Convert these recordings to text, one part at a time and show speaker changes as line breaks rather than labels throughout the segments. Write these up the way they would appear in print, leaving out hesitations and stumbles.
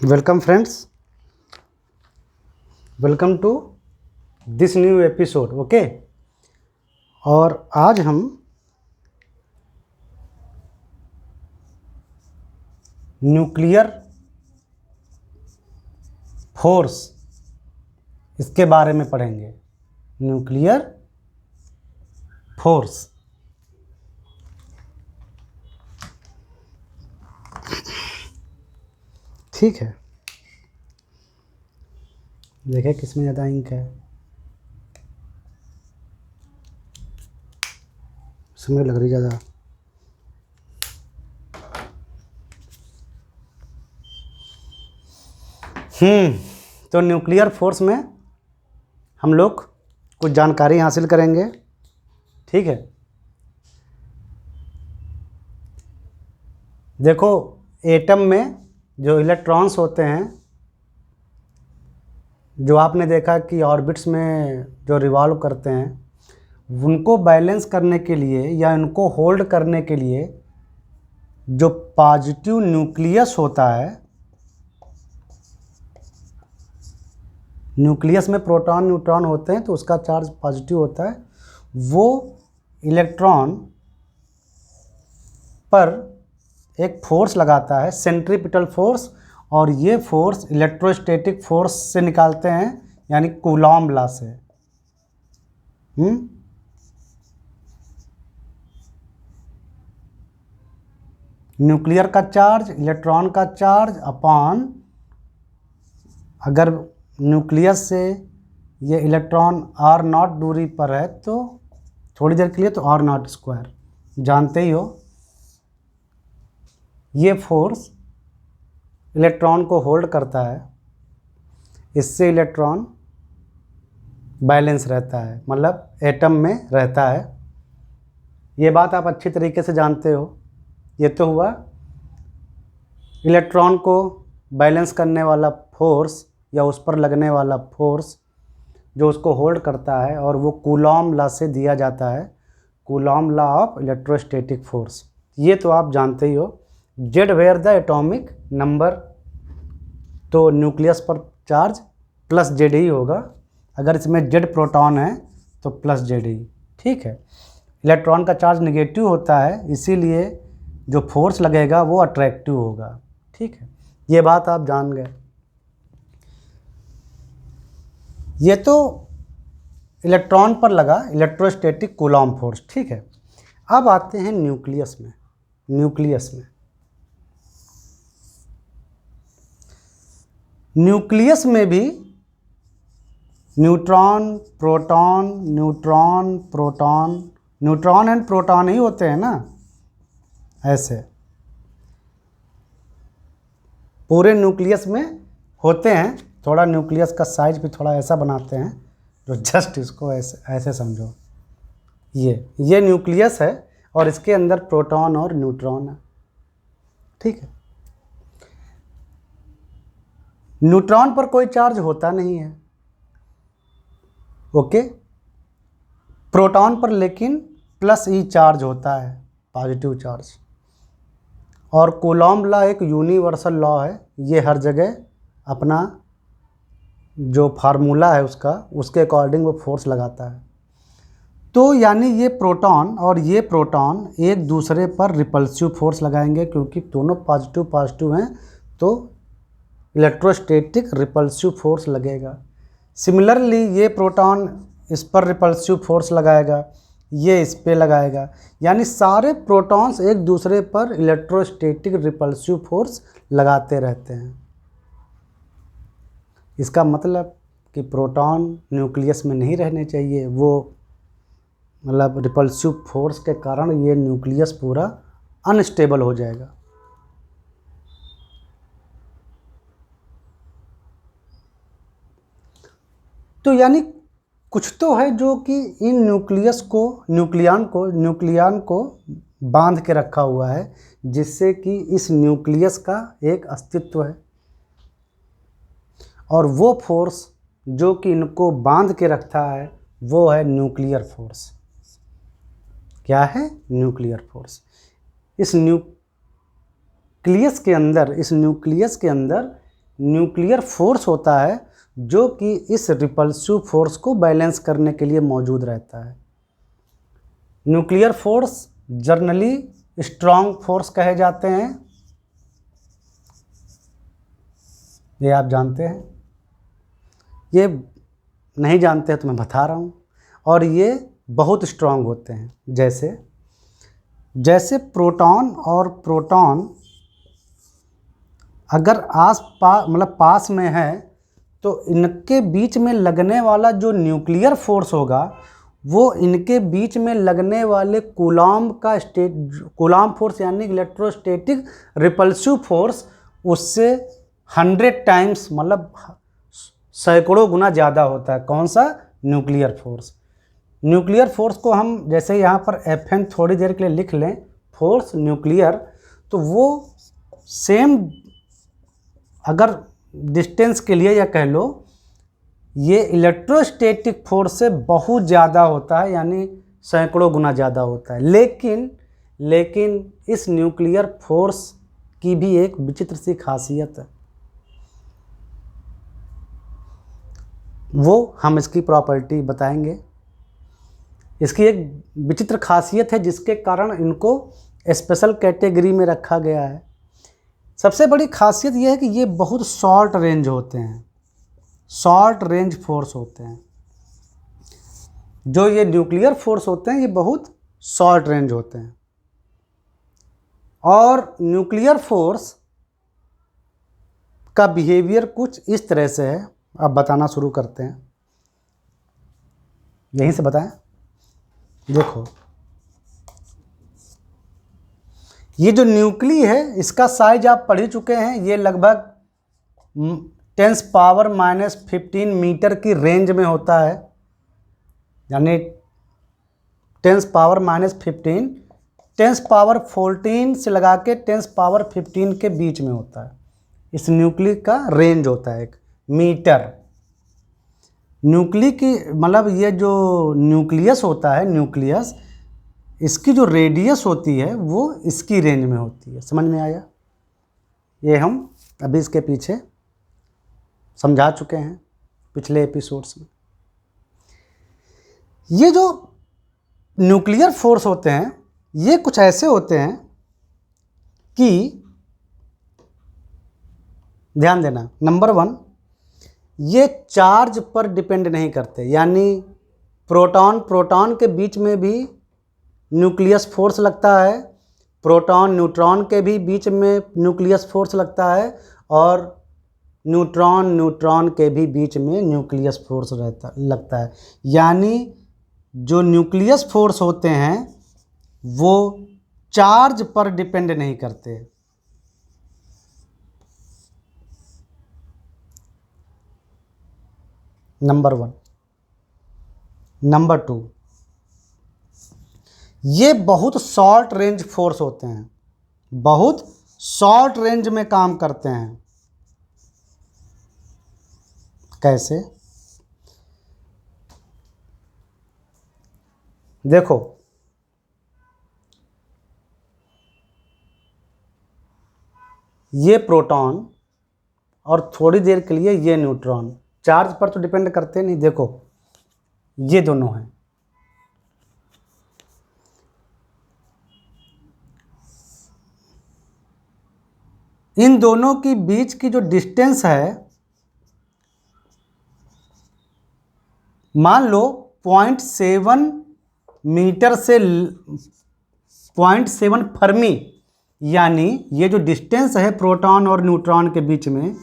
Welcome friends, welcome to this new episode. Okay, और आज हम न्यूक्लियर फोर्स इसके बारे में पढ़ेंगे। Nuclear force. ठीक है, देखें किसमें ज़्यादा इंक है। इसमें लग रही ज़्यादा। तो न्यूक्लियर फोर्स में हम लोग कुछ जानकारी हासिल करेंगे। ठीक है, देखो एटम में जो इलेक्ट्रॉन्स होते हैं, जो आपने देखा कि ऑर्बिट्स में जो रिवॉल्व करते हैं, उनको बैलेंस करने के लिए या उनको होल्ड करने के लिए जो पॉजिटिव न्यूक्लियस होता है, न्यूक्लियस में प्रोटॉन न्यूट्रॉन होते हैं तो उसका चार्ज पॉजिटिव होता है। वो इलेक्ट्रॉन पर एक फोर्स लगाता है, सेंट्रीपिटल फोर्स, और ये फोर्स इलेक्ट्रोस्टैटिक फोर्स से निकालते हैं, यानी कूलॉम लॉ से। न्यूक्लियर का चार्ज, इलेक्ट्रॉन का चार्ज अपॉन, अगर न्यूक्लियस से ये इलेक्ट्रॉन r0 दूरी पर है तो थोड़ी देर के लिए तो r0 स्क्वायर, जानते ही हो। ये फोर्स इलेक्ट्रॉन को होल्ड करता है, इससे इलेक्ट्रॉन बैलेंस रहता है, मतलब एटम में रहता है। ये बात आप अच्छी तरीके से जानते हो। ये तो हुआ इलेक्ट्रॉन को बैलेंस करने वाला फोर्स या उस पर लगने वाला फोर्स जो उसको होल्ड करता है, और वो कूलॉम लॉ से दिया जाता है, Coulomb law of electrostatic force. ये तो आप जानते ही हो। Z where the atomic number, तो न्यूक्लियस पर चार्ज प्लस जेड ही होगा। अगर इसमें जेड प्रोटॉन है तो प्लस जेड ही। ठीक है, इलेक्ट्रॉन का चार्ज नेगेटिव होता है, इसीलिए जो फोर्स लगेगा वो अट्रैक्टिव होगा। ठीक है, ये बात आप जान गए। ये तो इलेक्ट्रॉन पर लगा इलेक्ट्रोस्टैटिक कूलॉम फोर्स। ठीक है, अब आते हैं न्यूक्लियस में। न्यूक्लियस में भी neutron, proton, neutron, proton, neutron and proton ही होते हैं ना। ऐसे पूरे न्यूक्लियस में होते हैं। थोड़ा न्यूक्लियस का साइज भी थोड़ा ऐसा बनाते हैं, जो जस्ट इसको ऐसे समझो। ये न्यूक्लियस है और इसके अंदर प्रोटॉन और न्यूट्रॉन है। ठीक है, न्यूट्रॉन पर कोई चार्ज होता नहीं है। ओके, प्रोटॉन पर लेकिन प्लस ई चार्ज होता है, पॉजिटिव चार्ज। और कूलॉम लॉ एक यूनिवर्सल लॉ है, ये हर जगह अपना जो फार्मूला है उसके अकॉर्डिंग वो फोर्स लगाता है। तो यानी ये प्रोटॉन और ये प्रोटॉन एक दूसरे पर रिपल्सिव फोर्स लगाएंगे, क्योंकि दोनों पॉजिटिव पॉजिटिव हैं, तो इलेक्ट्रोस्टैटिक रिपल्सिव फोर्स लगेगा। सिमिलरली ये प्रोटॉन इस पर रिपल्सिव फोर्स लगाएगा, ये इस पे लगाएगा, यानी सारे प्रोटॉन्स एक दूसरे पर इलेक्ट्रोस्टैटिक रिपल्सिव फोर्स लगाते रहते हैं। इसका मतलब कि प्रोटॉन न्यूक्लियस में नहीं रहने चाहिए, वो मतलब रिपल्सिव फोर्स के कारण ये न्यूक्लियस पूरा अनस्टेबल हो जाएगा। तो यानी कुछ तो है जो कि इन न्यूक्लियन को बांध के रखा हुआ है, जिससे कि इस न्यूक्लियस का एक अस्तित्व है। और वो फोर्स जो कि इनको बांध के रखता है वो है न्यूक्लियर फोर्स। क्या है? Nuclear force. इस न्यूक्लियस के अंदर न्यूक्लियर फोर्स होता है जो कि इस रिपल्सिव फोर्स को बैलेंस करने के लिए मौजूद रहता है। Nuclear force generally strong force कहे जाते हैं, ये आप जानते हैं, ये नहीं जानते तो मैं बता रहा हूँ। और ये बहुत स्ट्रॉन्ग होते हैं। जैसे प्रोटॉन और प्रोटॉन अगर पास में है तो इनके बीच में लगने वाला जो न्यूक्लियर फोर्स होगा वो इनके बीच में लगने वाले कूलॉम फोर्स यानी इलेक्ट्रोस्टैटिक रिपल्सिव फोर्स उससे 100 टाइम्स सैकड़ों गुना ज़्यादा होता है। कौन सा? Nuclear force. न्यूक्लियर फोर्स को हम जैसे यहाँ पर FN थोड़ी देर के लिए लिख लें, फोर्स न्यूक्लियर, तो वो सेम अगर डिस्टेंस के लिए या कह लो ये इलेक्ट्रोस्टैटिक फोर्स से बहुत ज़्यादा होता है, यानी सैकड़ों गुना ज़्यादा होता है। लेकिन इस न्यूक्लियर फोर्स की भी एक विचित्र सी खासियत है, वो हम इसकी प्रॉपर्टी बताएंगे। इसकी एक विचित्र खासियत है जिसके कारण इनको स्पेशल कैटेगरी में रखा गया है। सबसे बड़ी खासियत यह है कि ये बहुत शॉर्ट रेंज होते हैं, शॉर्ट रेंज फोर्स होते हैं। जो ये न्यूक्लियर फोर्स होते हैं ये बहुत शॉर्ट रेंज होते हैं। और न्यूक्लियर फोर्स का बिहेवियर कुछ इस तरह से है। अब बताना शुरू करते हैं, यहीं से बताएं। देखो, ये जो न्यूक्ली है इसका साइज आप पढ़ ही चुके हैं, ये लगभग 10⁻⁻15 मीटर की रेंज में होता है, यानी 10⁻⁻15 10⁻14 से लगा के 10⁻15 के बीच में होता है। इस न्यूक्ली का रेंज होता है 1 मीटर। न्यूक्ली की ये जो न्यूक्लियस होता है, न्यूक्लियस, इसकी जो रेडियस होती है वो इसकी रेंज में होती है। समझ में आया? ये हम अभी इसके पीछे समझा चुके हैं पिछले एपिसोड्स में। ये जो न्यूक्लियर फोर्स होते हैं ये कुछ ऐसे होते हैं कि ध्यान देना, नंबर 1, ये चार्ज पर डिपेंड नहीं करते, यानी प्रोटॉन के बीच में भी न्यूक्लियस फोर्स लगता है, प्रोटॉन न्यूट्रॉन के भी बीच में न्यूक्लियस फोर्स लगता है, और न्यूट्रॉन के भी बीच में न्यूक्लियस फोर्स लगता है। यानी जो न्यूक्लियस फोर्स होते हैं वो चार्ज पर डिपेंड नहीं करते। नंबर 1। नंबर 2, ये बहुत शॉर्ट रेंज फोर्स होते हैं, बहुत शॉर्ट रेंज में काम करते हैं। कैसे? देखो, ये प्रोटॉन और थोड़ी देर के लिए ये न्यूट्रॉन चार्ज पर तो डिपेंड करते नहीं। देखो, ये दोनों हैं, इन दोनों की बीच की जो डिस्टेंस है, मान लो 0.7 मीटर से 0.7 फर्मी, यानी ये जो डिस्टेंस है प्रोटॉन और न्यूट्रॉन के बीच में,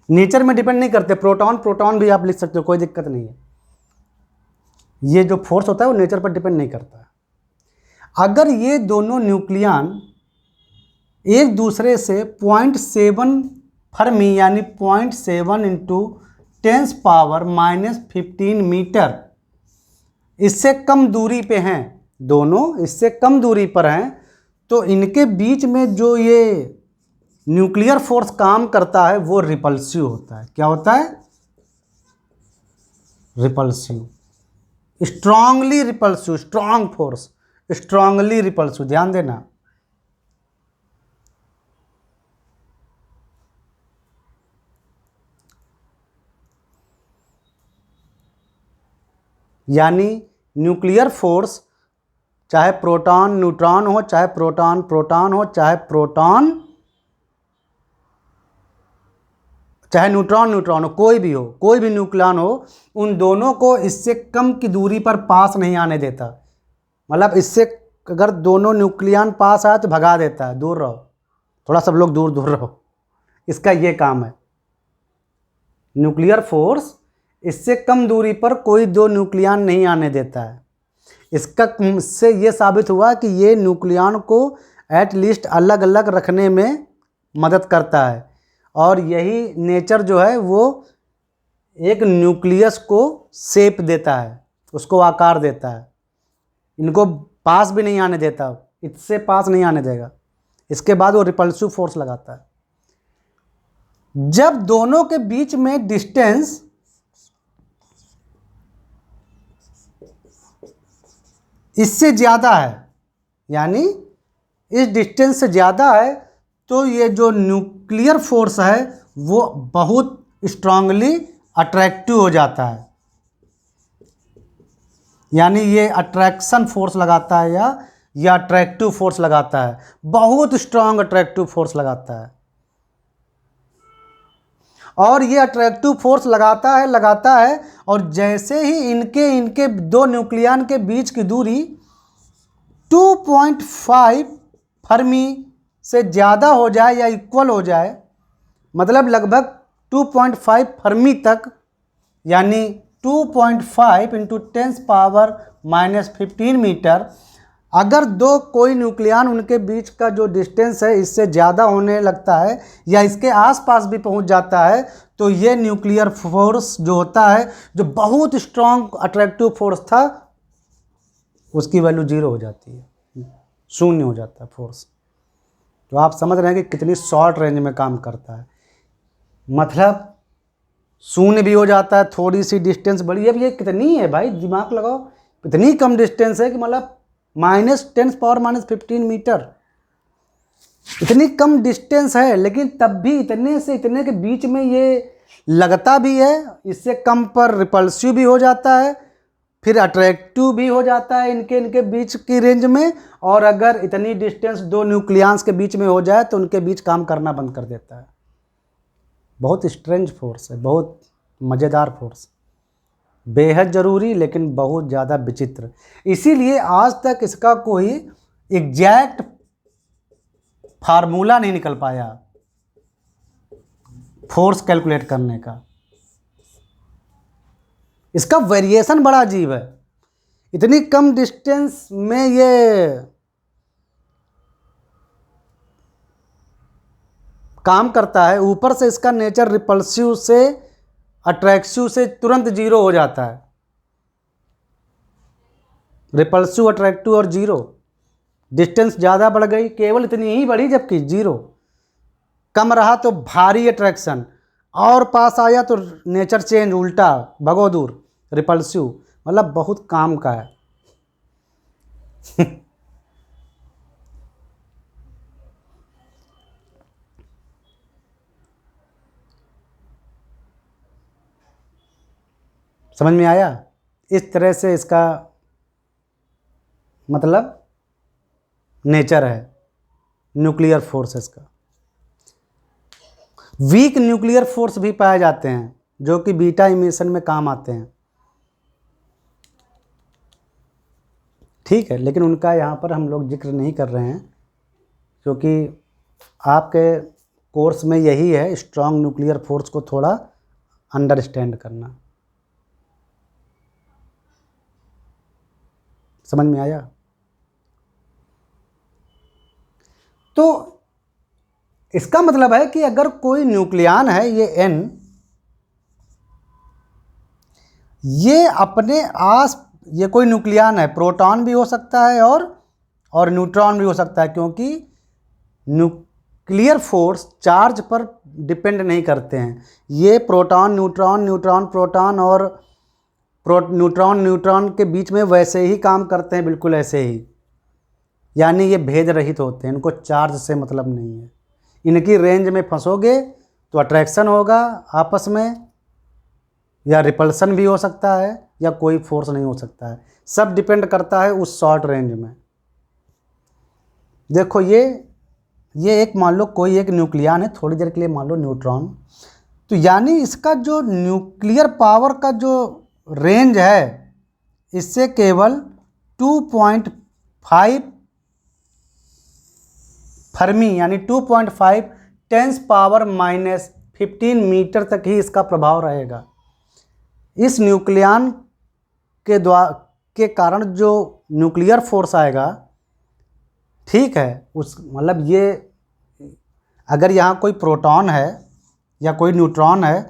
नेचर में डिपेंड नहीं करते। प्रोटॉन भी आप लिख सकते हो, कोई दिक्कत नहीं है। ये जो फोर्स होता है वो नेचर पर डिपेंड नहीं करता है। अगर ये दोनों न्यूक्लियन एक दूसरे से 0.7 फर्मी यानी 0.7 इंटू 10⁻⁻15 मीटर इससे कम दूरी पे हैं, दोनों इससे कम दूरी पर हैं, तो इनके बीच में जो ये न्यूक्लियर फोर्स काम करता है वो रिपल्सिव होता है। क्या होता है? Repulsive, strongly repulsive, strong force, strongly repulsive. ध्यान देना, यानी न्यूक्लियर फोर्स चाहे प्रोटॉन न्यूट्रॉन हो, चाहे प्रोटॉन प्रोटॉन हो, चाहे न्यूट्रॉन न्यूट्रॉन हो, कोई भी हो, कोई भी न्यूक्लियन हो, उन दोनों को इससे कम की दूरी पर पास नहीं आने देता। मतलब इससे अगर दोनों न्यूक्लियन पास आए तो भगा देता है, दूर रहो, थोड़ा सब लोग दूर दूर रहो। इसका ये काम है। न्यूक्लियर फोर्स इससे कम दूरी पर कोई दो न्यूक्लियन नहीं आने देता है। इससे ये साबित हुआ कि ये न्यूक्लियन को एटलीस्ट अलग अलग रखने में मदद करता है, और यही नेचर जो है वो एक न्यूक्लियस को शेप देता है, उसको आकार देता है। इनको पास भी नहीं आने देता, इससे पास नहीं आने देगा। इसके बाद वो रिपल्सिव फोर्स लगाता है। जब दोनों के बीच में डिस्टेंस इससे ज़्यादा है, यानी इस डिस्टेंस से ज़्यादा है, तो ये जो न्यूक्लियर फोर्स है वो बहुत स्ट्रांगली अट्रैक्टिव हो जाता है। यानी ये अट्रैक्शन फोर्स लगाता है या अट्रैक्टिव फोर्स लगाता है, बहुत स्ट्रांग अट्रैक्टिव फोर्स लगाता है। और ये अट्रैक्टिव फोर्स लगाता है और जैसे ही इनके दो न्यूक्लियन के बीच की दूरी 2.5 फर्मी से ज़्यादा हो जाए या इक्वल हो जाए, मतलब लगभग 2.5 फर्मी तक, यानी 2.5 इंटू 10⁻⁻15 मीटर, अगर दो कोई न्यूक्लियन उनके बीच का जो डिस्टेंस है इससे ज़्यादा होने लगता है या इसके आसपास भी पहुंच जाता है, तो ये न्यूक्लियर फोर्स जो होता है, जो बहुत स्ट्रांग अट्रैक्टिव फोर्स था, उसकी वैल्यू 0 हो जाती है, शून्य हो जाता है फोर्स। तो आप समझ रहे हैं कि कितनी शॉर्ट रेंज में काम करता है। मतलब शून्य भी हो जाता है, थोड़ी सी डिस्टेंस बड़ी। अब ये कितनी है भाई, दिमाग लगाओ, इतनी कम डिस्टेंस है कि मतलब -10⁻⁻15 मीटर, इतनी कम डिस्टेंस है, लेकिन तब भी इतने से इतने के बीच में ये लगता भी है। इससे कम पर रिपल्सिव भी हो जाता है, फिर अट्रैक्टिव भी हो जाता है इनके बीच की रेंज में। और अगर इतनी डिस्टेंस दो न्यूक्लियंस के बीच में हो जाए तो उनके बीच काम करना बंद कर देता है। बहुत स्ट्रेंज फोर्स है, बहुत मज़ेदार फोर्स, बेहद ज़रूरी लेकिन बहुत ज़्यादा विचित्र। इसीलिए आज तक इसका कोई एग्जैक्ट फार्मूला नहीं निकल पाया फोर्स कैलकुलेट करने का। इसका वेरिएशन बड़ा अजीब है, इतनी कम डिस्टेंस में ये काम करता है। ऊपर से इसका नेचर रिपल्सिव से अट्रैक्टिव से तुरंत 0 हो जाता है, रिपल्सिव अट्रैक्टिव और 0। डिस्टेंस ज़्यादा बढ़ गई, केवल इतनी ही बढ़ी, जबकि 0। कम रहा तो भारी अट्रैक्शन, और पास आया तो नेचर चेंज, उल्टा, भगो दूर, रिपल्सिव। मतलब बहुत काम का है। समझ में आया? इस तरह से इसका मतलब नेचर है न्यूक्लियर फोर्सेस का। वीक न्यूक्लियर फोर्स भी पाए जाते हैं जो कि बीटा इमिशन में काम आते हैं, ठीक है, लेकिन उनका यहाँ पर हम लोग जिक्र नहीं कर रहे हैं, क्योंकि आपके कोर्स में यही है, स्ट्रॉन्ग न्यूक्लियर फोर्स को थोड़ा अंडरस्टैंड करना। समझ में आया? तो इसका मतलब है कि अगर कोई न्यूक्लियन है, ये N, ये अपने आस, ये कोई न्यूक्लियन है, प्रोटॉन भी हो सकता है और न्यूट्रॉन भी हो सकता है, क्योंकि न्यूक्लियर फोर्स चार्ज पर डिपेंड नहीं करते हैं। ये प्रोटॉन न्यूट्रॉन, न्यूट्रॉन प्रोटॉन और न्यूट्रॉन न्यूट्रॉन के बीच में वैसे ही काम करते हैं, बिल्कुल ऐसे ही। यानी ये भेद रहित होते हैं, इनको चार्ज से मतलब नहीं है। इनकी रेंज में फंसोगे तो अट्रैक्शन होगा आपस में, या रिपल्सन भी हो सकता है या कोई फोर्स नहीं हो सकता है, सब डिपेंड करता है उस शॉर्ट रेंज में। देखो ये एक मान लो कोई एक न्यूक्लियन है, थोड़ी देर के लिए मान लो न्यूट्रॉन, तो यानी इसका जो न्यूक्लियर पावर का जो रेंज है इससे केवल 2.5 फर्मी यानी 2.5 10⁻⁻15 मीटर तक ही इसका प्रभाव रहेगा। इस न्यूक्लियन के कारण जो न्यूक्लियर फोर्स आएगा, ठीक है, उस मतलब ये अगर यहाँ कोई प्रोटॉन है या कोई न्यूट्रॉन है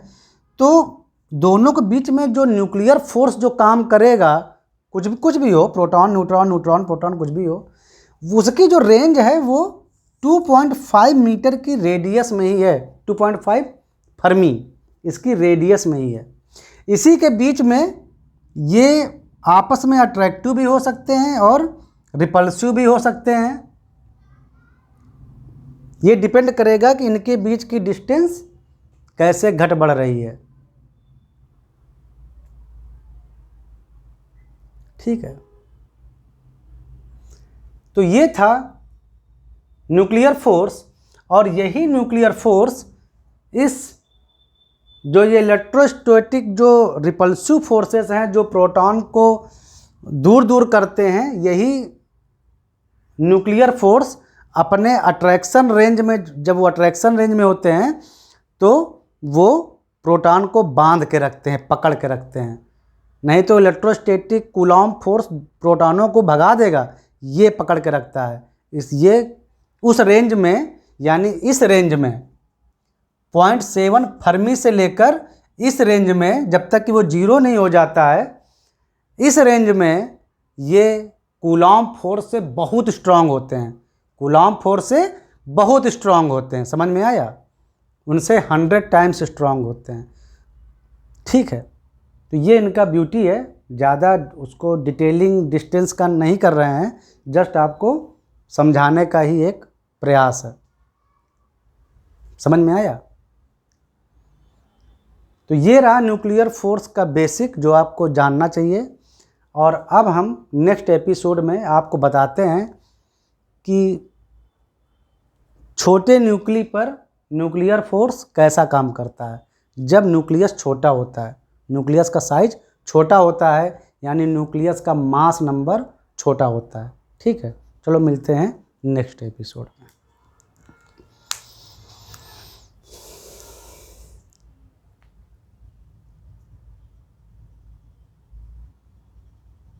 तो दोनों के बीच में जो न्यूक्लियर फोर्स जो काम करेगा, कुछ भी हो, प्रोटॉन न्यूट्रॉन न्यूट्रॉन प्रोटॉन कुछ भी हो, उसकी जो रेंज है वो 2.5 मीटर की रेडियस में ही है, 2.5 फर्मी इसकी रेडियस में ही है। इसी के बीच में ये आपस में अट्रैक्टिव भी हो सकते हैं और रिपल्सिव भी हो सकते हैं। ये डिपेंड करेगा कि इनके बीच की डिस्टेंस कैसे घट बढ़ रही है। ठीक है, तो ये था न्यूक्लियर फोर्स, और यही न्यूक्लियर फोर्स इस जो ये इलेक्ट्रोस्टैटिक जो रिपल्सिव फोर्सेस हैं जो प्रोटॉन को दूर दूर करते हैं, यही न्यूक्लियर फोर्स अपने अट्रैक्शन रेंज में, जब वो अट्रैक्शन रेंज में होते हैं तो वो प्रोटॉन को बांध के रखते हैं, पकड़ के रखते हैं। नहीं तो इलेक्ट्रोस्टैटिक कूलॉम्ब फोर्स प्रोटॉनों को भगा देगा, ये पकड़ के रखता है। ये उस रेंज में, यानी इस रेंज में 0.7 फर्मी से लेकर इस रेंज में, जब तक कि वो जीरो नहीं हो जाता है, इस रेंज में ये कूलॉम्ब फोर्स से बहुत स्ट्रांग होते हैं, कूलॉम्ब फोर्स से बहुत स्ट्रांग होते हैं। समझ में आया? उनसे 100 टाइम्स स्ट्रांग होते हैं। ठीक है, तो ये इनका ब्यूटी है। ज़्यादा उसको डिटेलिंग डिस्टेंस का नहीं कर रहे हैं, जस्ट आपको समझाने का ही एक प्रयास है। समझ में आया? तो ये रहा न्यूक्लियर फोर्स का बेसिक जो आपको जानना चाहिए। और अब हम नेक्स्ट एपिसोड में आपको बताते हैं कि छोटे न्यूक्ली पर न्यूक्लियर फोर्स कैसा काम करता है जब न्यूक्लियस छोटा होता है, न्यूक्लियस का साइज छोटा होता है, यानी न्यूक्लियस का मास नंबर छोटा होता है। ठीक है, चलो मिलते हैं नेक्स्ट एपिसोड में।